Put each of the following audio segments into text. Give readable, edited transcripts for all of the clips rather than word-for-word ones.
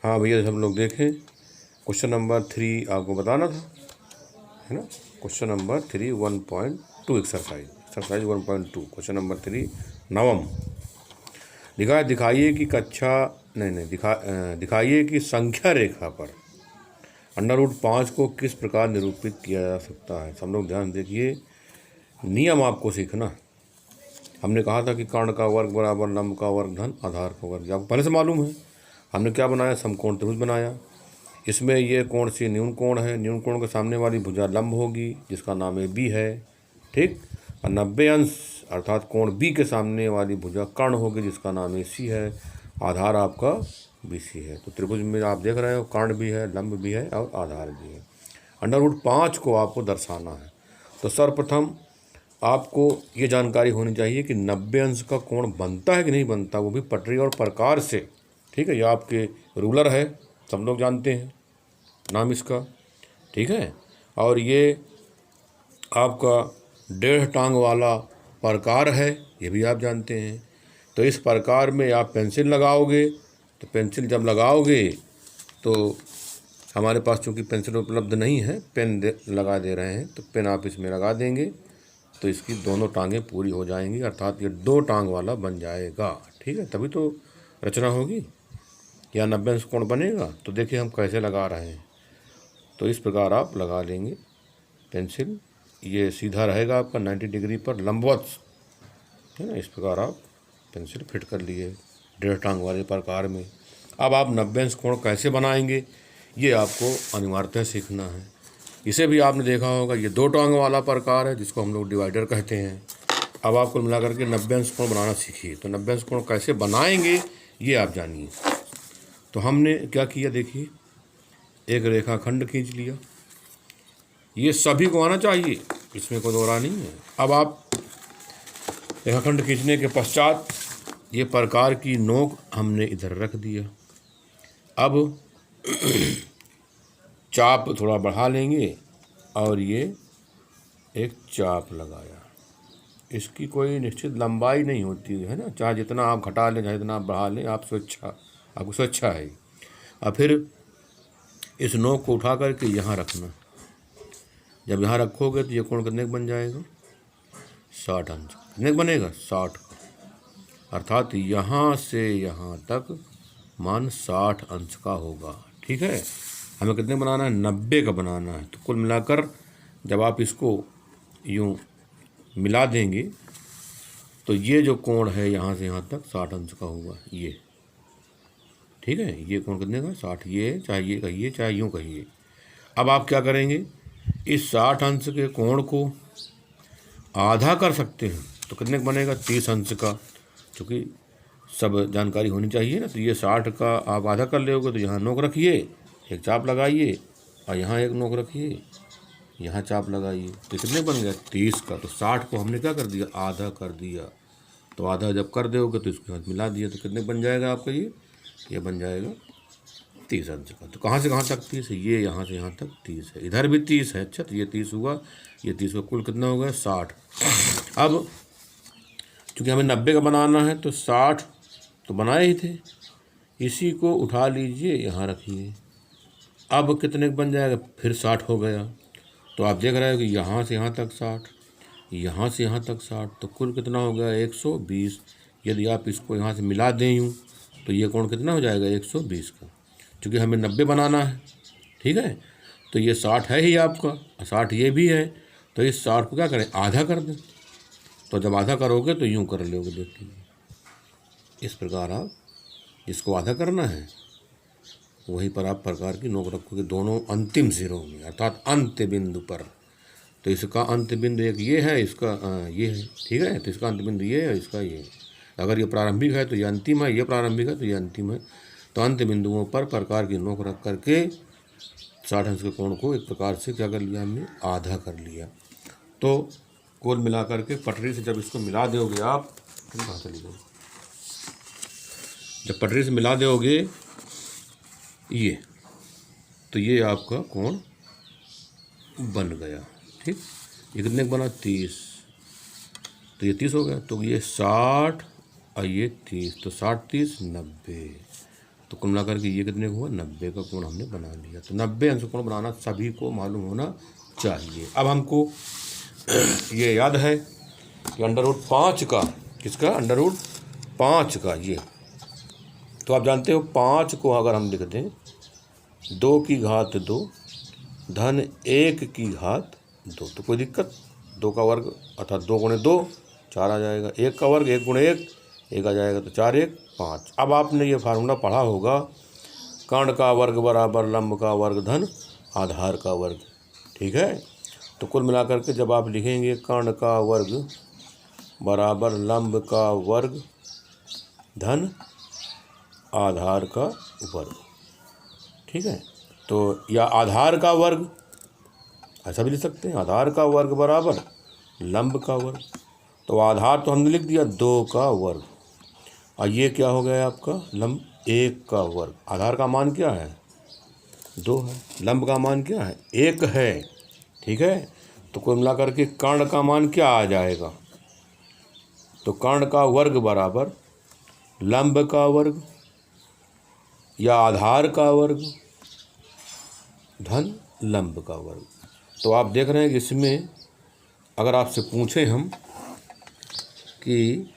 हाँ भैया, हम लोग देखें क्वेश्चन नंबर 3 आपको बताना था, है ना। Question number 3 1.2 exercise 1.2 question number 3 नवम दिखाइए कि दिखाइए कि संख्या रेखा पर √5 को किस प्रकार निरूपित किया जा सकता है। सब लोग ध्यान देखिए, नियम आपको सीखना। हमने कहा था कि कर्ण का वर्ग बराबर लंब का वर्ग धन आधार का वर्ग, आपको पहले से मालूम है। हमने क्या बनाया, समकोण त्रिभुज बनाया। इसमें ये कोण सी न्यून कोण है, न्यून कोण के सामने वाली भुजा लंब होगी जिसका नाम ए बी है, ठीक। और 90 अंश अर्थात कोण बी के सामने वाली भुजा कर्ण होगी जिसका नाम ए सी है, आधार आपका बी सी है। तो त्रिभुज में आप देख रहे हो कर्ण भी है, लंब भी है और आधार भी है। √5 को आपको दर्शाना है। तो सर्वप्रथम आपको ये जानकारी होनी चाहिए कि 90 अंश का कोण बनता है कि नहीं बनता, वो भी पटरी और प्रकार से, ठीक है। ये आपके रूलर है, सब लोग जानते हैं नाम इसका, ठीक है। और ये आपका 1.5 टांग वाला प्रकार है, ये भी आप जानते हैं। तो इस प्रकार में आप पेंसिल लगाओगे, तो पेंसिल जब लगाओगे तो हमारे पास चूँकि पेंसिल उपलब्ध नहीं है, पेन लगा दे रहे हैं, तो पेन आप इसमें लगा देंगे तो इसकी दोनों टांगें पूरी हो जाएंगी, अर्थात ये 2 टांग वाला बन जाएगा, ठीक है। तभी तो रचना होगी या 90 अंश कोण बनेगा। तो देखिए हम कैसे लगा रहे हैं। तो इस प्रकार आप लगा लेंगे पेंसिल, ये सीधा रहेगा आपका 90 डिग्री पर लंबवत, है ना। इस प्रकार आप पेंसिल फिट कर लिए 1.5 टांग वाले प्रकार में। अब आप 90 अंश कोण कैसे बनाएंगे ये आपको अनिवार्यतः सीखना है। इसे भी आपने देखा होगा, ये 2 टांग वाला प्रकार है जिसको हम लोग डिवाइडर कहते हैं। अब आपको मिला करके 90 अंश कोण बनाना सीखिए। तो 90 अंश कोण कैसे बनाएंगे ये आप जानिए। तो हमने क्या किया, देखिए एक रेखाखंड खींच लिया, ये सभी को आना चाहिए, इसमें कोई दोहरा नहीं है। अब आप रेखाखंड खींचने के पश्चात ये प्रकार की नोक हमने इधर रख दिया। अब चाप थोड़ा बढ़ा लेंगे और ये एक चाप लगाया। इसकी कोई निश्चित लंबाई नहीं होती है ना, चाहे जितना आप घटा लें चाहे जितना आप बढ़ा लें, आपको स्वेच्छा है। और फिर इस नोक को उठा करके यहाँ रखना। जब यहाँ रखोगे तो ये कोण कितने का बन जाएगा, 60 अंश। कितने का बनेगा, 60 का, अर्थात यहाँ से यहाँ तक मान 60 अंश का होगा, ठीक है। हमें कितने बनाना है, 90 का बनाना है। तो कुल मिलाकर जब आप इसको यूँ मिला देंगे तो ये जो कोण है यहाँ से यहाँ तक 60 अंश का होगा, ये, ठीक है। ये कोण कितने का, 60। ये चाहे ये कहिए चाहे यूँ कहिए। अब आप क्या करेंगे, इस 60 अंश के कोण को आधा कर सकते हैं तो कितने का बनेगा, 30 अंश का। क्योंकि सब जानकारी होनी चाहिए ना। तो ये 60 का आप आधा कर लोगे तो यहाँ नोक रखिए, एक चाप लगाइए, और यहाँ एक नोक रखिए, यहाँ चाप लगाइए, तो कितने बन गया, 30 का। तो 60 को हमने क्या कर दिया, आधा कर दिया। तो आधा जब कर दोगे तो इसके साथ मिला दिया, तो कितने बन जाएगा आपका, ये बन जाएगा 30 अंश का। तो कहाँ से कहाँ तक 30 है, ये यहाँ से यहाँ तक 30 है, इधर भी 30 है। अच्छा, तो ये 30 हुआ, ये 30 का कुल कितना होगा, 60। अब चूँकि हमें 90 का बनाना है तो 60 तो बनाए ही थे, इसी को उठा लीजिए, यहाँ रखिए। अब कितने का बन जाएगा, फिर 60 हो गया। तो आप देख रहे हो कि यहाँ से यहाँ तक 60, यहाँ से यहाँ तक 60, तो कुल कितना हो गया, 120। यदि आप इसको यहाँ से मिला दें यूँ तो ये कोण कितना हो जाएगा, 120 का। क्योंकि हमें 90 बनाना है, ठीक है। तो ये 60 है ही आपका, 60 ये भी है। तो इस 60 को क्या करें, आधा कर दें। तो जब आधा करोगे तो यूँ कर लोगे, देखिए इस प्रकार आप इसको आधा करना है, वहीं पर आप प्रकार की नोक रखोगे दोनों अंतिम सिरों में, अर्थात अंत्य बिंदु पर। तो इसका अंत्य बिंदु एक ये है, इसका ये है, ठीक है। तो इसका अंत्य बिंदु ये है, इसका ये है। अगर ये प्रारंभिक है तो ये अंतिम है, ये प्रारंभिक है तो ये अंतिम है। तो अंत्य बिंदुओं पर प्रकार की नोक रख करके 60 अंश के कोण को एक प्रकार से क्या कर लिया, हमने आधा कर लिया। तो कुल मिला करके पटरी से जब इसको मिला दोगे आप, कहाँ चली गई, जब पटरी से मिला दोगे ये, तो ये आपका कोण बन गया, ठीक। ये कितने का बना, 30। तो ये 30 हो गया। तो ये 60 और ये 30, तो 60 30 90। तो कुल मिलाकर के ये कितने को हुआ, 90 का कोण हमने बना लिया। तो 90 अंश कोण बनाना सभी को मालूम होना चाहिए। अब हमको ये याद है कि √5 का, किसका, √5 का ये, तो आप जानते हो 5 को अगर हम लिख दें 2 की घात 2 धन 1 की घात 2, तो कोई दिक्कत, 2 का वर्ग अर्थात 2 गुणे 2 4 आ जाएगा, 1 का वर्ग 1 गुणे 1 आ जाएगा, तो 4 1 5। अब आपने ये फार्मूला पढ़ा होगा, कर्ण का वर्ग बराबर लंब का वर्ग धन आधार का वर्ग, ठीक है। तो कुल मिलाकर के जब आप लिखेंगे कर्ण का वर्ग बराबर लंब का वर्ग धन आधार का वर्ग, ठीक है। तो या आधार का वर्ग ऐसा भी लिख सकते हैं, आधार का वर्ग बराबर लंब का वर्ग। तो आधार तो हमने लिख दिया 2 का वर्ग, और ये क्या हो गया आपका लंब 1 का वर्ग। आधार का मान क्या है 2 है, लंब का मान क्या है 1 है, ठीक है। तो कुल मिलाकर के कर्ण का मान क्या आ जाएगा, तो कर्ण का वर्ग बराबर लंब का वर्ग या आधार का वर्ग धन लंब का वर्ग। तो आप देख रहे हैं कि इसमें अगर आपसे पूछें हम कि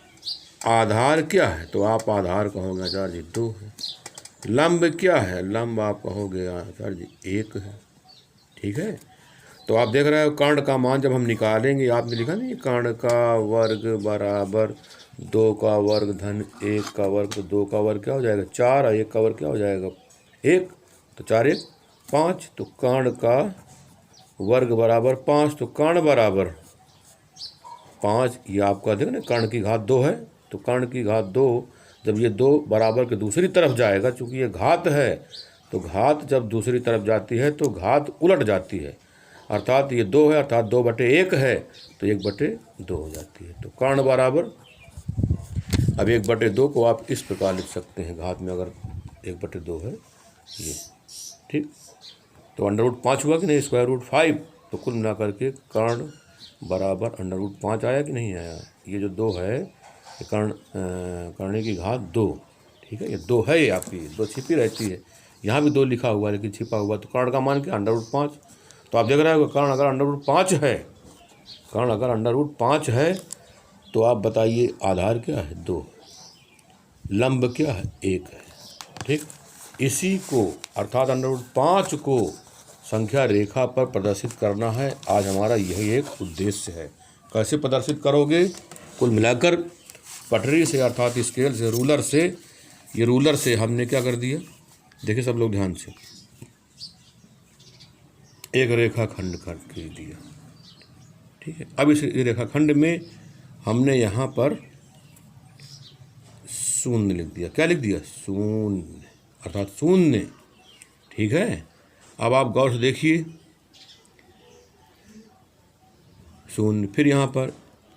आधार क्या है, तो आप आधार कहोगे आचार्य जी 2 है। लंब क्या है, लंब आप कहोगे आचार्य जी 1 है, ठीक है। तो आप देख रहे हो कर्ण का मान जब हम निकालेंगे, आपने लिखा नहीं कर्ण का वर्ग बराबर 2 का वर्ग धन 1 का वर्ग, तो 2 का वर्ग क्या हो जाएगा 4 और 1 का वर्ग क्या हो जाएगा 1, तो 4 1 5। तो कर्ण का वर्ग बराबर 5, तो कर्ण बराबर 5, ये आपका देखो ना कर्ण की घात 2 है, तो कर्ण की घात 2 जब ये 2 बराबर के दूसरी तरफ जाएगा, चूँकि ये घात है, तो घात जब दूसरी तरफ जाती है तो घात उलट जाती है, अर्थात ये 2 है अर्थात 2/1 है, तो 1/2 हो जाती है। तो कर्ण बराबर, अब 1/2 को आप इस प्रकार लिख सकते हैं, घात में अगर 1/2 है ये, ठीक। तो √5 हुआ कि नहीं, √5। तो कुल मिलाकर के कर्ण बराबर √5 आया कि नहीं आया। ये जो 2 है ये कर्ण की घात 2, ठीक है, ये 2 है, ये आपकी 2 छिपी रहती है, यहाँ भी 2 लिखा हुआ है लेकिन छिपा हुआ। तो कर्ण का मान क्या √5। तो आप देख रहे हो कर्ण अगर √5 है, कर्ण अगर √5 है तो आप बताइए आधार क्या है 2, लंब क्या है 1 है, ठीक। इसी को अर्थात √5 को संख्या रेखा पर प्रदर्शित करना है, आज हमारा यही एक उद्देश्य है। कैसे प्रदर्शित करोगे, कुल मिलाकर पटरी से अर्थात स्केल से, रूलर से, ये रूलर से हमने क्या कर दिया, देखिए सब लोग ध्यान से, एक रेखाखंड कर दिया, ठीक है। अब इस रेखाखंड में हमने यहाँ पर शून्य लिख दिया, क्या लिख दिया शून्य, अर्थात शून्य, ठीक है। अब आप गौर से देखिए शून्य, फिर यहाँ पर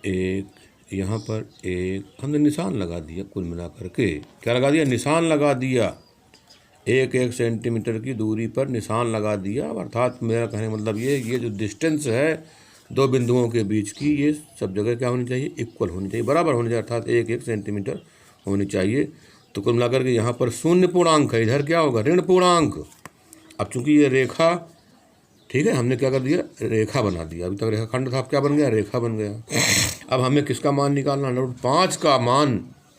1, यहाँ पर 1, हमने निशान लगा दिया, कुल मिलाकर के क्या लगा दिया, निशान लगा दिया, 1 सेंटीमीटर की दूरी पर निशान लगा दिया। अर्थात मेरा कहने का मतलब ये जो डिस्टेंस है 2 बिंदुओं के बीच की, ये सब जगह क्या होनी चाहिए, इक्वल होनी चाहिए, बराबर होनी चाहिए, अर्थात 1 सेंटीमीटर होनी चाहिए। तो कुल मिलाकर के यहाँ पर शून्य पूर्णांक है, इधर क्या होगा ऋण पूर्णांक। अब चूंकि ये रेखा, ठीक है, हमने क्या कर दिया, रेखा बना दिया, अभी तक रेखाखंड था, अब क्या बन गया, रेखा बन गया। अब हमें किसका मान निकालना, √5 का मान,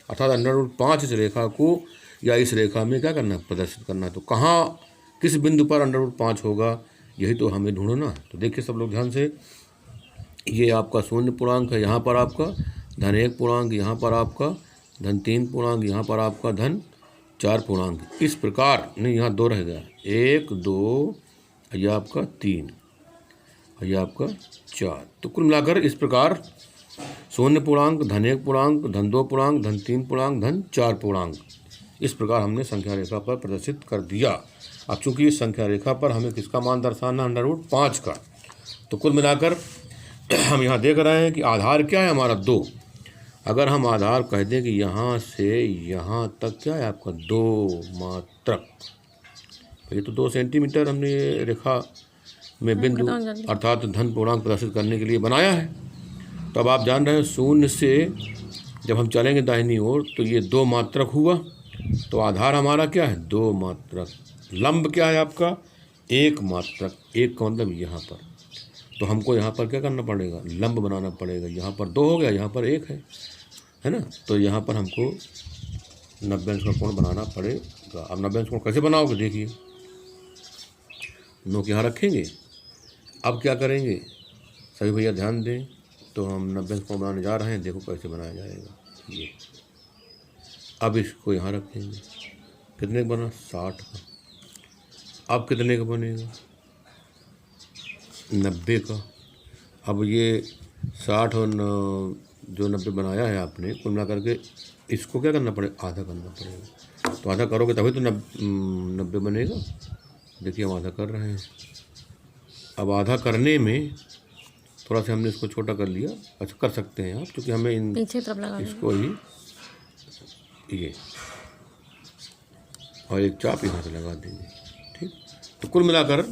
अर्थात √5 इस रेखा को या इस रेखा में क्या करना, प्रदर्शित करना। तो कहाँ किस बिंदु पर √5 होगा, यही तो हमें ढूंढना है। तो देखिए सब लोग ध्यान से, ये आपका शून्य पूर्णांक है, यहाँ पर आपका धन 1 पूर्णांक, यहाँ पर आपका धन 3 पूर्णांक, यहाँ पर आपका धन 4 पूर्णांक, इस प्रकार, नहीं यहाँ 2 रह गया, 1 2, ये आपका 3, ये आपका 4। तो कुल मिलाकर इस प्रकार शून्य पूर्णांक, धन 1 पूर्णांक, धन 2 पूर्णांक, धन 3 पूर्णांक, धन 4 पूर्णांक, इस प्रकार हमने संख्या रेखा पर प्रदर्शित कर दिया। अब चूंकि इस संख्या रेखा पर हमें किसका मान दर्शाना, √5 का। तो कुल मिलाकर हम यहाँ देख रहे हैं कि आधार क्या है हमारा 2। अगर हम आधार कह दें कि यहाँ से यहाँ तक क्या है आपका 2 मात्रक, ये तो 2 सेंटीमीटर हमने रेखा में बिंदु अर्थात धन पूर्णांक प्रदर्शित करने के लिए बनाया है। तो अब आप जान रहे हैं शून्य से जब हम चलेंगे दाहिनी ओर तो ये 2 मात्रक हुआ, तो आधार हमारा क्या है, 2 मात्रक। लंब क्या है आपका, 1 मात्रक। 1 का मतलब यहाँ पर, तो हमको यहाँ पर क्या करना पड़ेगा, लंब बनाना पड़ेगा। यहाँ पर 2 हो गया, यहाँ पर 1 है ना। तो यहाँ पर हमको 90 अंश का कोण बनाना पड़ेगा। अब 90 अंश कोण कैसे बनाओगे, देखिए, नोक यहाँ रखेंगे। अब क्या करेंगे, सभी भैया ध्यान दें। तो हम 90 अंश कोण बनाने जा रहे हैं, देखो कैसे बनाया जाएगा ये। अब इसको यहाँ रखेंगे, कितने का बना, 60 का। अब कितने का बनेगा, 90 का। अब ये 60 और जो 90 बनाया है आपने, कुल मिला करके इसको क्या करना पड़ेगा, आधा करना पड़ेगा। तो आधा करोगे तभी तो 90 बनेगा। देखिए हम आधा कर रहे हैं। अब आधा करने में थोड़ा सा हमने इसको छोटा कर लिया, अच्छा कर सकते हैं आप, क्योंकि हमें इन पीछे तरफ लगा इसको ही ये और एक चाप यहाँ से लगा देंगे, ठीक। तो कुल मिलाकर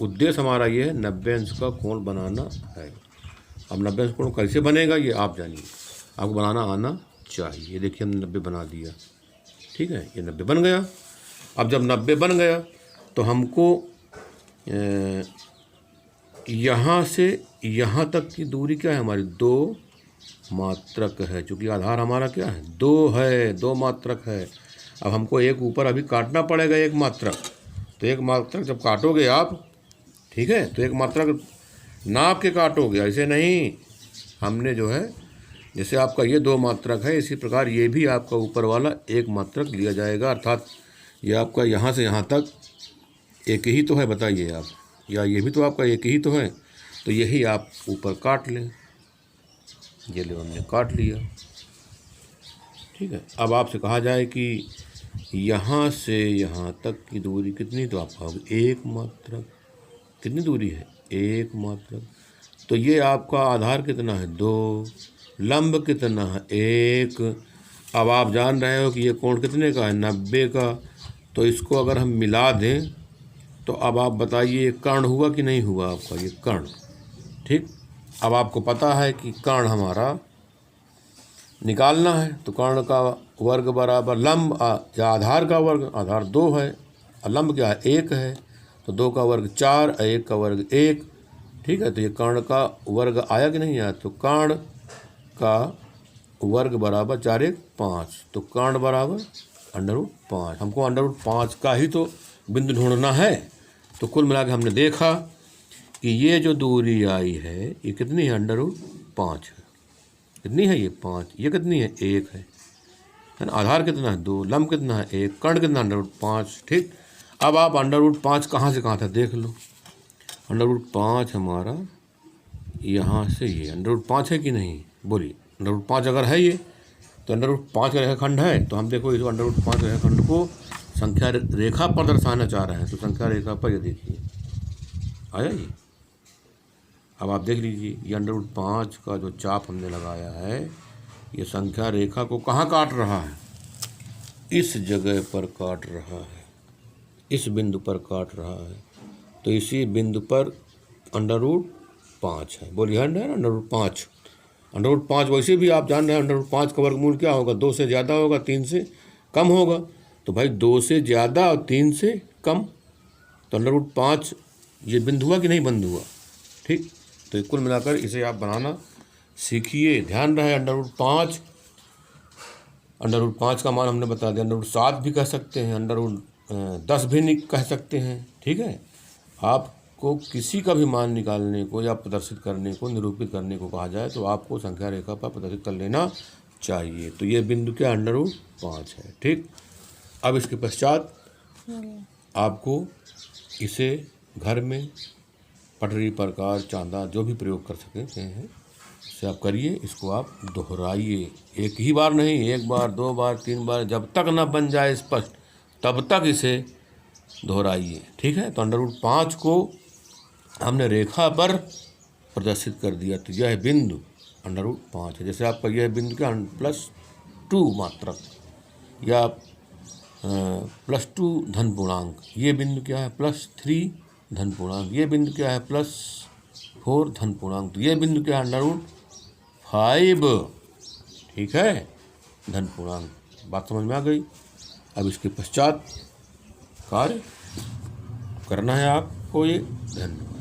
उद्देश्य हमारा ये है 90 अंश का कोण बनाना है। अब 90 अंश कोण कैसे बनेगा ये आप जानिए, आपको बनाना आना चाहिए। देखिए हमने 90 बना दिया, ठीक है, ये 90 बन गया। अब जब 90 बन गया तो हमको यहाँ से यहाँ तक की दूरी क्या है हमारी, 2 मात्रक है। चूँकि आधार हमारा क्या है, 2 है, 2 मात्रक है। अब हमको एक ऊपर अभी काटना पड़ेगा 1 मात्रक। तो 1 मात्रक जब काटोगे आप, ठीक है, तो 1 मात्रक नाप के काटोगे, ऐसे नहीं। हमने जो है, जैसे आपका ये 2 मात्रक है, इसी प्रकार ये भी आपका ऊपर वाला 1 मात्रक लिया जाएगा। अर्थात ये आपका यहाँ से यहाँ तक एक ही तो है, बताइए आप, या ये भी तो आपका एक ही तो है। तो यही आप ऊपर काट लें, ये ले हमने काट लिया, ठीक है। अब आपसे कहा जाए कि यहाँ से यहाँ तक की दूरी कितनी, तो आप कहोगे 1 मात्रक। कितनी दूरी है, 1 मात्रक। तो ये आपका आधार कितना है, 2, लंब कितना है, 1। अब आप जान रहे हो कि ये कोण कितने का है, 90 का। तो इसको अगर हम मिला दें तो अब आप बताइए कर्ण हुआ कि नहीं हुआ आपका, ये कर्ण, ठीक। अब आपको पता है कि कर्ण हमारा निकालना है, तो कर्ण का वर्ग बराबर लंब या आधार का वर्ग। आधार 2 है और लंब क्या है, 1 है। तो 2 का वर्ग 4 और 1 का वर्ग 1, ठीक है। तो ये कर्ण का वर्ग आया कि नहीं आया, तो कर्ण का वर्ग बराबर 4 1 5। तो कर्ण बराबर √5। हमको √5 का ही तो बिंदु ढूंढना है। तो कुल मिला के हमने देखा कि ये जो दूरी आई है ये कितनी है, √5 है। कितनी है ये, 5। ये कितनी है, 1 है ना। आधार कितना है, 2, लंब कितना है, 1, कर्ण कितना, √5, ठीक। अब आप √5 कहाँ से कहाँ था देख लो। √5 हमारा यहाँ से ये √5 है कि नहीं, बोलिए। √5 अगर है ये, तो √5 का रेखाखंड है। तो हम देखो इस √5 रेखाखंड को संख्या रेखा पर दर्शाना चाह रहे हैं। तो संख्या रेखा पर ये देखिए आया ये। अब आप देख लीजिए, ये √5 का जो चाप हमने लगाया है, ये संख्या रेखा को कहाँ काट रहा है, इस जगह पर काट रहा है, इस बिंदु पर काट रहा है। तो इसी बिंदु पर √5 है। बोलिए √5। √5 वैसे भी आप जान रहे हैं, √5 का वर्गमूल क्या होगा, 2 से ज़्यादा होगा, 3 से कम होगा। तो भाई 2 से ज़्यादा और 3 से कम, तो √5 ये बिंदु हुआ कि नहीं बंद हुआ, ठीक। तो कुल मिलाकर इसे आप बनाना सीखिए। ध्यान रहे √5 का मान हमने बता दिया। √7 भी कह सकते हैं, √10 भी नहीं कह सकते हैं, ठीक है। आपको किसी का भी मान निकालने को या प्रदर्शित करने को, निरूपित करने को कहा जाए, तो आपको संख्या रेखा पर प्रदर्शित कर लेना चाहिए। तो ये बिंदु क्या, √5 है, ठीक। अब इसके पश्चात आपको इसे घर में पटरी, प्रकार, चांदा जो भी प्रयोग कर सकते हैं, इससे आप करिए। इसको आप दोहराइए, एक ही बार नहीं, 1 बार 2 बार 3 बार, जब तक न बन जाए स्पष्ट तब तक इसे दोहराइए, ठीक है। तो √5 को हमने रेखा पर प्रदर्शित कर दिया। तो यह बिंदु √5 है। जैसे आपका यह बिंदु क्या, +2 मात्रक या +2 धन पूर्णांक। ये बिंदु क्या है, +3 धन पूर्णांक। ये बिंदु क्या है, +4 धन पूर्णांक। तो ये बिंदु क्या है, √5, ठीक है, धन पूर्णांक। बात समझ में आ गई। अब इसके पश्चात कार्य करना है आपको ये। धन्यवाद।